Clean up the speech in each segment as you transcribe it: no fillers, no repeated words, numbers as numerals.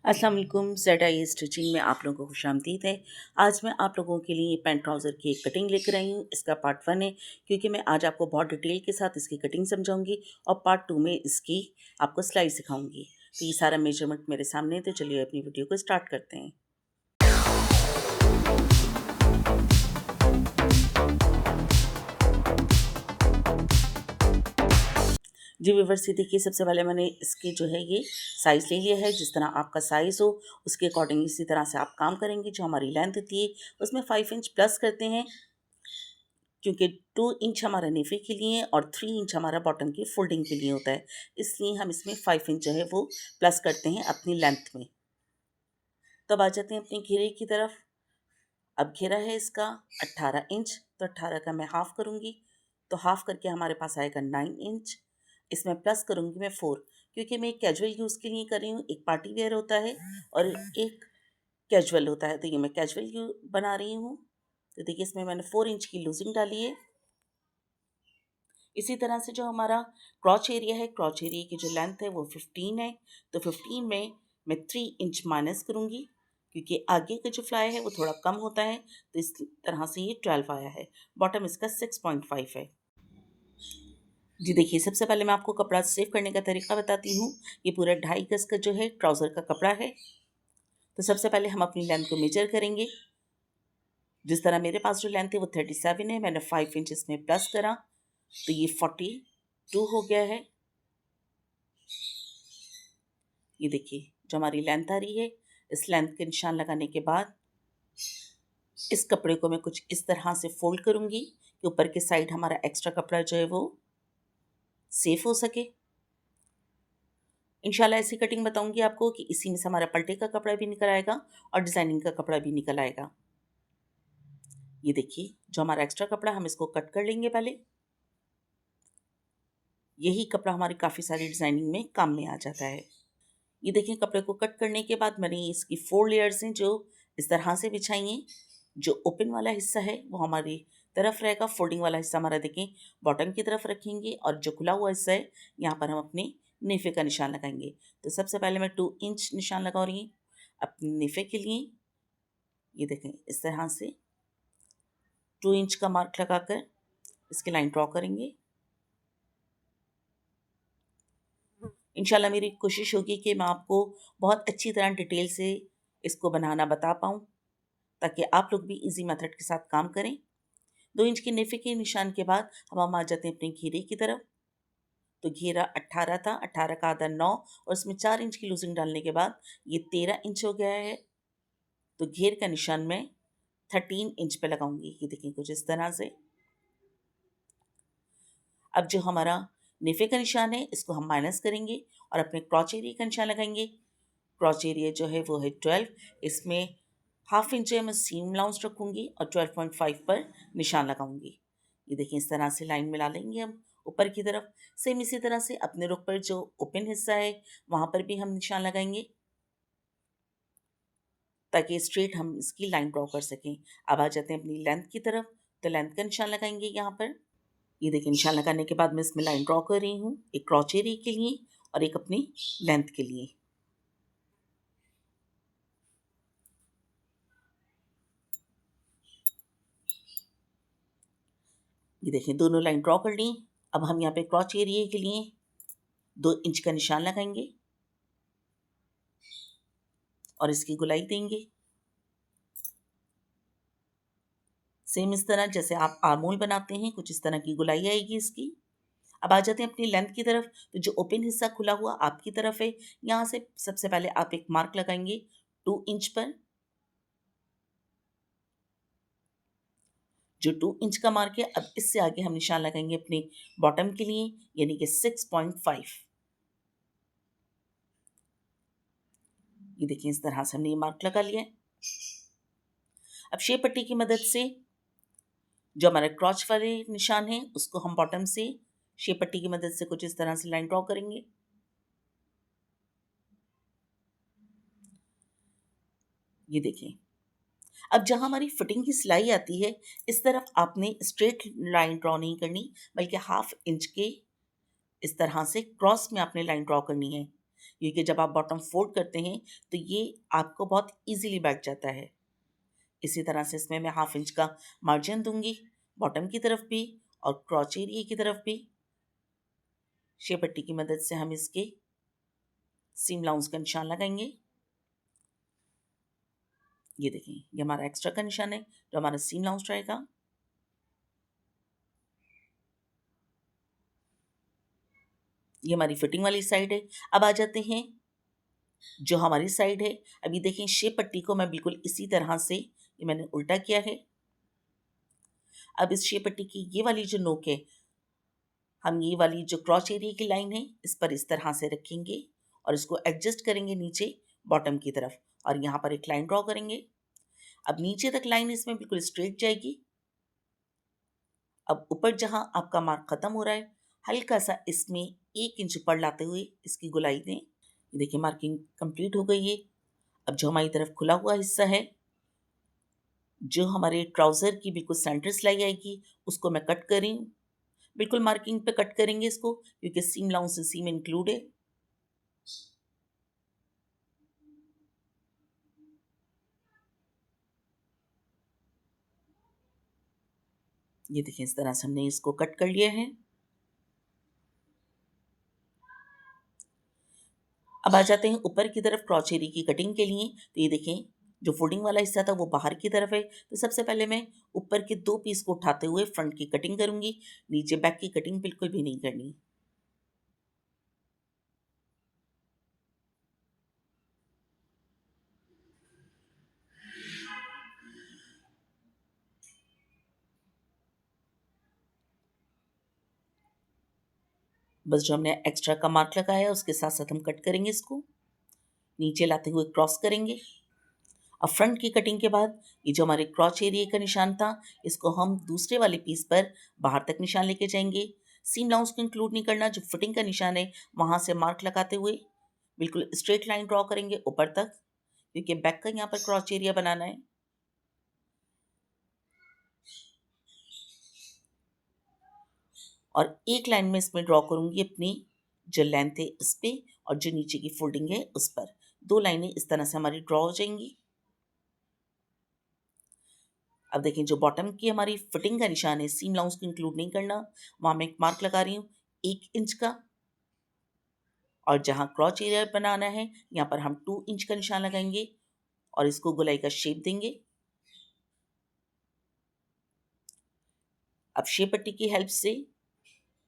अस्सलाम वालेकुम। ZI stitching में आप लोगों को खुशामदीद है। आज मैं आप लोगों के लिए पैंट ट्राउज़र की एक कटिंग लेकर आई हूँ। इसका पार्ट 1 है, क्योंकि मैं आज आपको बहुत डिटेल के साथ इसकी कटिंग समझाऊंगी और पार्ट 2 में इसकी आपको सिलाई सिखाऊंगी। तो ये सारा मेजरमेंट मेरे सामने है, तो चलिए अपनी वीडियो को स्टार्ट करते हैं। जी व्यूअर्स, ये देखिए, सबसे पहले मैंने इसके जो है ये साइज़ ले लिया है। जिस तरह आपका साइज़ हो उसके अकॉर्डिंग इसी तरह से आप काम करेंगे। जो हमारी लेंथ होती है उसमें 5 इंच प्लस करते हैं, क्योंकि 2 इंच हमारा नेफे के लिए और 3 इंच हमारा बॉटम की फोल्डिंग के लिए होता है। इसलिए हम इसमें 5 इंच जो है वो प्लस करते हैं अपनी लेंथ में। तब आ जाते हैं अपने घेरे की तरफ। अब घेरा है इसका 18 इंच, तो 18 का मैं हाफ़ करूँगी, तो हाफ़ करके हमारे पास आएगा 9 इंच। इसमें प्लस करूँगी मैं 4, क्योंकि मैं एक कैजुअल यूज़ के लिए कर रही हूँ। एक पार्टी वेयर होता है और एक कैजुअल होता है, तो ये मैं कैजुअल यू बना रही हूँ। तो देखिए, इसमें मैंने 4 इंच की लूजिंग डाली है। इसी तरह से जो हमारा क्रॉच एरिया है, क्रॉच एरिया की जो लेंथ है वो 15 है, तो 15 में मैं 3 इंच माइनस करूँगी, क्योंकि आगे का जो फ्लाई है वो थोड़ा कम होता है, तो इस तरह से ये 12 आया है। बॉटम इसका 6.5 है। जी देखिए, सबसे पहले मैं आपको कपड़ा सेव करने का तरीका बताती हूँ। ये पूरा 2.5 गज का जो है ट्राउज़र का कपड़ा है। तो सबसे पहले हम अपनी लेंथ को मेजर करेंगे। जिस तरह मेरे पास जो लेंथ है वो 37 है, मैंने 5 इंच इसमें प्लस करा, तो ये 42 हो गया है। ये देखिए, जो हमारी लेंथ आ रही है, इस लेंथ के निशान लगाने के बाद इस कपड़े को मैं कुछ इस तरह से फोल्ड करूँगी कि ऊपर के साइड हमारा एक्स्ट्रा कपड़ा जो है वो सेफ हो सके। इंशाल्लाह ऐसी कटिंग बताऊंगी आपको कि इसी में से हमारा पल्टे का कपड़ा भी निकल आएगा और डिज़ाइनिंग का कपड़ा भी निकल आएगा। ये देखिए, जो हमारा एक्स्ट्रा कपड़ा, हम इसको कट कर लेंगे पहले। यही कपड़ा हमारी काफ़ी सारी डिज़ाइनिंग में काम में आ जाता है। ये देखिए, कपड़े को कट करने के बाद मैंने इसकी 4 लेयर्स हैं जो इस तरह से बिछाई हैं। जो ओपन वाला हिस्सा है वो हमारी तरफ रहेगा, फोल्डिंग वाला हिस्सा हमारा देखें बॉटम की तरफ रखेंगे, और जो खुला हुआ हिस्सा है यहाँ पर हम अपने नेफे का निशान लगाएंगे। तो सबसे पहले मैं 2 इंच निशान लगा रही हूँ अपने नेफे के लिए। ये देखें, इस तरह से 2 इंच का मार्क लगाकर इसकी लाइन ड्रॉ करेंगे। इंशाल्लाह मेरी कोशिश होगी कि मैं आपको बहुत अच्छी तरह डिटेल से इसको बनाना बता पाऊँ, ताकि आप लोग भी इजी मेथड के साथ काम करें। 2 इंच के नेफे के निशान के बाद हम आ जाते हैं अपने घेरे की तरफ। तो घेरा 18 था, 18 का आधा 9, और उसमें 4 इंच की लूजिंग डालने के बाद ये 13 इंच हो गया है। तो घेर का निशान मैं 13 इंच पे लगाऊंगी। ये देखिए, कुछ इस तरह से। अब जो हमारा नेफे का निशान है इसको हम माइनस करेंगे और अपने क्रॉच एरिया का निशान लगाएंगे। क्रॉच एरिया जो है वो है 12। इसमें हाफ इंच मैं सीम अलाउंस रखूँगी और 12.5 पर निशान लगाऊंगी। ये देखिए, इस तरह से लाइन मिला लेंगे हम ऊपर की तरफ। सेम इसी तरह से अपने रुख पर जो ओपन हिस्सा है वहाँ पर भी हम निशान लगाएंगे, ताकि स्ट्रेट हम इसकी लाइन ड्रॉ कर सकें। अब आ जाते हैं अपनी लेंथ की तरफ। तो लेंथ का निशान लगाएंगे यहाँ पर। ये देखिए, निशान लगाने के बाद मैं इसमें लाइन ड्रॉ कर रही हूँ, एक क्रॉच एरिया के लिए और एक अपनी लेंथ के लिए। ये देखिए, दोनों लाइन ड्रॉ कर ली। अब हम यहाँ पे क्रॉच एरिया के लिए 2 इंच का निशान लगाएंगे और इसकी गुलाई देंगे। सेम इस तरह जैसे आप आर्मोल बनाते हैं, कुछ इस तरह की गुलाई आएगी इसकी। अब आ जाते हैं अपनी लेंथ की तरफ। तो जो ओपन हिस्सा खुला हुआ आपकी तरफ है, यहाँ से सबसे पहले आप एक मार्क लगाएंगे 2 इंच पर। जो 2 इंच का मार्क है, अब इससे आगे हम निशान लगाएंगे अपने बॉटम के लिए, यानी कि 6.5। ये देखिए, इस तरह से हमने ये मार्क लगा लिया है। अब शेप पट्टी की मदद से जो हमारे क्रॉच वाले निशान है उसको हम बॉटम से शेप पट्टी की मदद से कुछ इस तरह से लाइन ड्रॉ करेंगे। ये देखें, अब जहां हमारी फिटिंग की सिलाई आती है, इस तरफ आपने स्ट्रेट लाइन ड्रॉ नहीं करनी, बल्कि हाफ इंच के इस तरह से क्रॉस में आपने लाइन ड्रॉ करनी है। क्योंकि जब आप बॉटम फोल्ड करते हैं तो ये आपको बहुत इजीली बैठ जाता है। इसी तरह से इसमें मैं 1/2 इंच का मार्जिन दूंगी बॉटम की तरफ भी और क्रॉच एरिया की तरफ भी। शेप पट्टी की मदद से हम इसके सीम लाउंस का निशान लगाएंगे। ये देखें, ये हमारा एक्स्ट्रा का निशान है जो हमारा सीम लाउंस रहेगा। ये हमारी फिटिंग वाली साइड है। अब आ जाते हैं जो हमारी साइड है। अभी देखें, शेप पट्टी को मैं बिल्कुल इसी तरह से ये मैंने उल्टा किया है। अब इस शेप पट्टी की ये वाली जो नोक है, हम ये वाली जो क्रॉच एरिया की लाइन है इस पर इस तरह से रखेंगे और इसको एडजस्ट करेंगे नीचे बॉटम की तरफ और यहाँ पर एक लाइन ड्रॉ करेंगे। अब नीचे तक लाइन इसमें बिल्कुल स्ट्रेट जाएगी। अब ऊपर जहाँ आपका मार्क खत्म हो रहा है, हल्का सा इसमें 1 इंच ऊपर लाते हुए इसकी गोलाई दें। ये देखिए, मार्किंग कंप्लीट हो गई है। अब जो हमारी तरफ खुला हुआ हिस्सा है, जो हमारे ट्राउज़र की बिल्कुल सेंटर सिलाई आएगी, उसको मैं कट कर रही हूँ। बिल्कुल मार्किंग पे कट करेंगे इसको, क्योंकि सीम लाउंस इसी में इंक्लूड है। ये देखिए, इस तरह से हमने इसको कट कर लिया है। अब आ जाते हैं ऊपर की तरफ क्रॉच एरिया की कटिंग के लिए। तो ये देखें, जो फोल्डिंग वाला हिस्सा था वो बाहर की तरफ है, तो सबसे पहले मैं ऊपर के 2 पीस को उठाते हुए फ्रंट की कटिंग करूंगी। नीचे बैक की कटिंग बिल्कुल भी नहीं करनी। बस जो हमने एक्स्ट्रा का मार्क लगाया है उसके साथ साथ हम कट करेंगे, इसको नीचे लाते हुए क्रॉस करेंगे। अब फ्रंट की कटिंग के बाद ये जो हमारे क्रॉच एरिया का निशान था, इसको हम दूसरे वाले पीस पर बाहर तक निशान लेके जाएंगे। सीम लाउंस को इंक्लूड नहीं करना। जो फिटिंग का निशान है वहां से मार्क लगाते हुए बिल्कुल स्ट्रेट लाइन ड्रॉ करेंगे ऊपर तक, क्योंकि बैक का यहाँ पर क्रॉच एरिया बनाना है। और एक लाइन में इसमें ड्रॉ करूंगी अपनी जो लेंथ है उस पे और जो नीचे की फोल्डिंग है उस पर। 2 लाइनें इस तरह से हमारी ड्रॉ हो जाएंगी। अब देखें, जो बॉटम की हमारी फिटिंग का निशान है, सीम लाउंस को इंक्लूड नहीं करना, वहां मैं एक मार्क लगा रही हूँ 1 इंच का। और जहां क्रॉच एरिया बनाना है यहाँ पर हम 2 इंच का निशान लगाएंगे और इसको गोलाई का शेप देंगे। अब शेप पट्टी की हेल्प से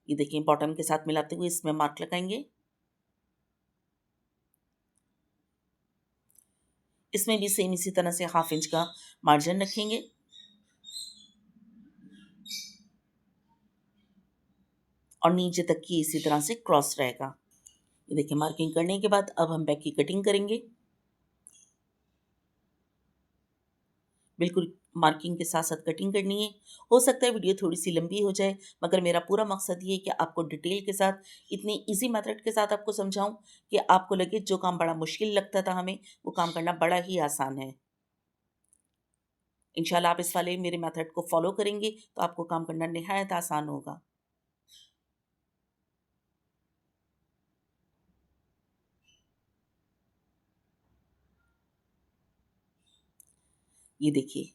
ये देखिए, बॉटम के साथ मिलाते हुए इसमें मार्क लगाएंगे। इसमें भी सेम इसी तरह से 1/2 इंच का मार्जिन रखेंगे। और नीचे तक की इसी तरह से क्रॉस रहेगा। ये देखिए, मार्किंग करने के बाद अब हम बैक की कटिंग करेंगे। बिल्कुल मार्किंग के साथ साथ कटिंग करनी है। हो सकता है वीडियो थोड़ी सी लंबी हो जाए, मगर मेरा पूरा मकसद ये है कि आपको डिटेल के साथ, इतने इजी मेथड के साथ आपको समझाऊं कि आपको लगे जो काम बड़ा मुश्किल लगता था हमें, वो काम करना बड़ा ही आसान है। इंशाल्लाह आप इस वाले मेरे मेथड को फॉलो करेंगे तो आपको काम करना निहायत आसान होगा। ये देखिए,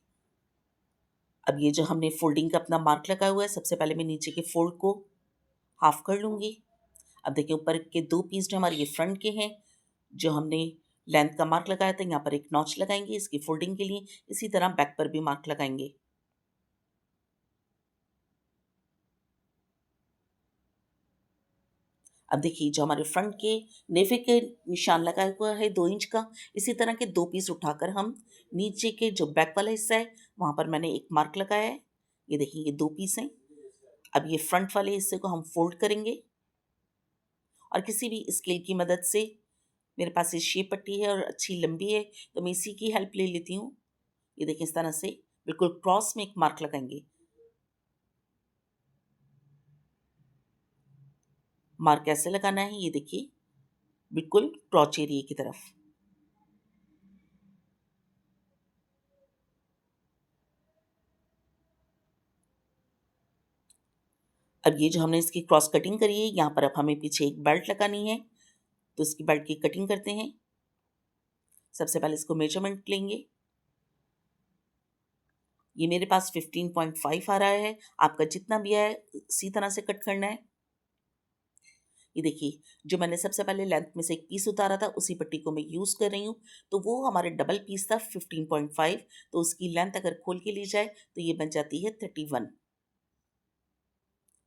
अब ये जो हमने फोल्डिंग का अपना मार्क लगाया हुआ है, सबसे पहले मैं नीचे के फोल्ड को हाफ कर लूंगी। अब देखिए, ऊपर के 2 पीस जो हमारे ये फ्रंट के हैं, जो हमने लेंथ का मार्क लगाया था, यहाँ पर एक नॉच लगाएंगे इसकी फोल्डिंग के लिए। इसी तरह बैक पर भी मार्क लगाएंगे। अब देखिए, जो हमारे फ्रंट के नेफे के निशान लगाया हुआ है 2 इंच का, इसी तरह के 2 पीस उठाकर हम नीचे के जो बैक वाला हिस्सा है वहां पर मैंने एक मार्क लगाया है। ये देखिए, ये 2 पीस हैं। अब ये फ्रंट वाले हिस्से को हम फोल्ड करेंगे और किसी भी स्केल की मदद से, मेरे पास ये शेप पट्टी है और अच्छी लंबी है तो मैं इसी की हेल्प ले लेती हूँ। ये देखिए, इस तरह से बिल्कुल क्रॉस में एक मार्क लगाएंगे। मार्क कैसे लगाना है, ये देखिए, बिल्कुल क्रॉच एरिया की तरफ। अब ये जो हमने इसकी क्रॉस कटिंग करी है, यहाँ पर अब हमें पीछे एक बेल्ट लगानी है। तो इसकी बेल्ट की कटिंग करते हैं। सबसे पहले इसको मेजरमेंट लेंगे। ये मेरे पास 15.5 आ रहा है, आपका जितना भी है इसी तरह से कट करना है। ये देखिए, जो मैंने सबसे पहले लेंथ में से एक पीस उतारा था उसी पट्टी को मैं यूज़ कर रही हूँ। तो वो हमारे डबल पीस था 15.5, तो उसकी लेंथ अगर खोल के ली जाए तो ये बन जाती है 31।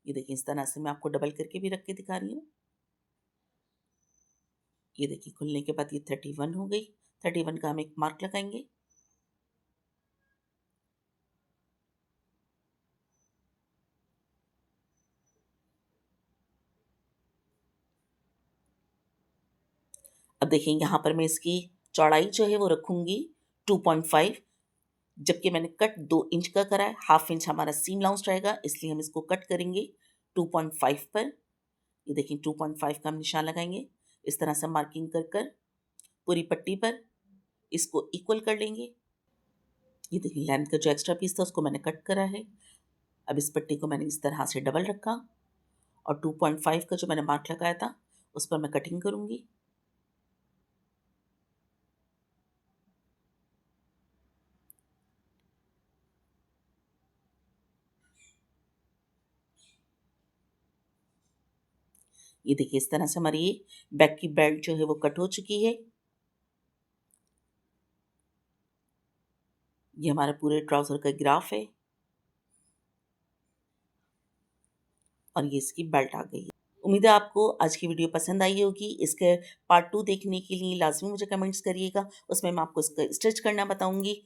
ये देखिए, इस तरह से मैं आपको डबल करके भी रख के दिखा रही हूँ। ये देखिए, खुलने के बाद ये 31 हो गई। 31 का हम एक मार्क लगाएंगे। अब देखिए, यहाँ पर मैं इसकी चौड़ाई जो है वो रखूँगी 2.5, जबकि मैंने कट 2 इंच का करा है। हाफ इंच हमारा सीम लाउंज रहेगा, इसलिए हम इसको कट करेंगे 2.5 पर। ये देखिए, 2.5 का हम निशान लगाएंगे। इस तरह से मार्किंग कर कर पूरी पट्टी पर इसको इक्वल कर लेंगे। ये देखिए, लेंथ का जो एक्स्ट्रा पीस था उसको मैंने कट करा है। अब इस पट्टी को मैंने इस तरह से डबल रखा और 2.5 का जो मैंने मार्क लगाया था उस पर मैं कटिंग करूँगी। ये देखिए, इस तरह से हमारी ये बैक की बेल्ट जो है वो कट हो चुकी है। ये हमारा पूरे ट्राउज़र का ग्राफ है और ये इसकी बेल्ट आ गई है। उम्मीद है आपको आज की वीडियो पसंद आई होगी। इसके पार्ट 2 देखने के लिए लाज़मी मुझे कमेंट्स करिएगा, उसमें मैं आपको इसका स्टिच करना बताऊँगी।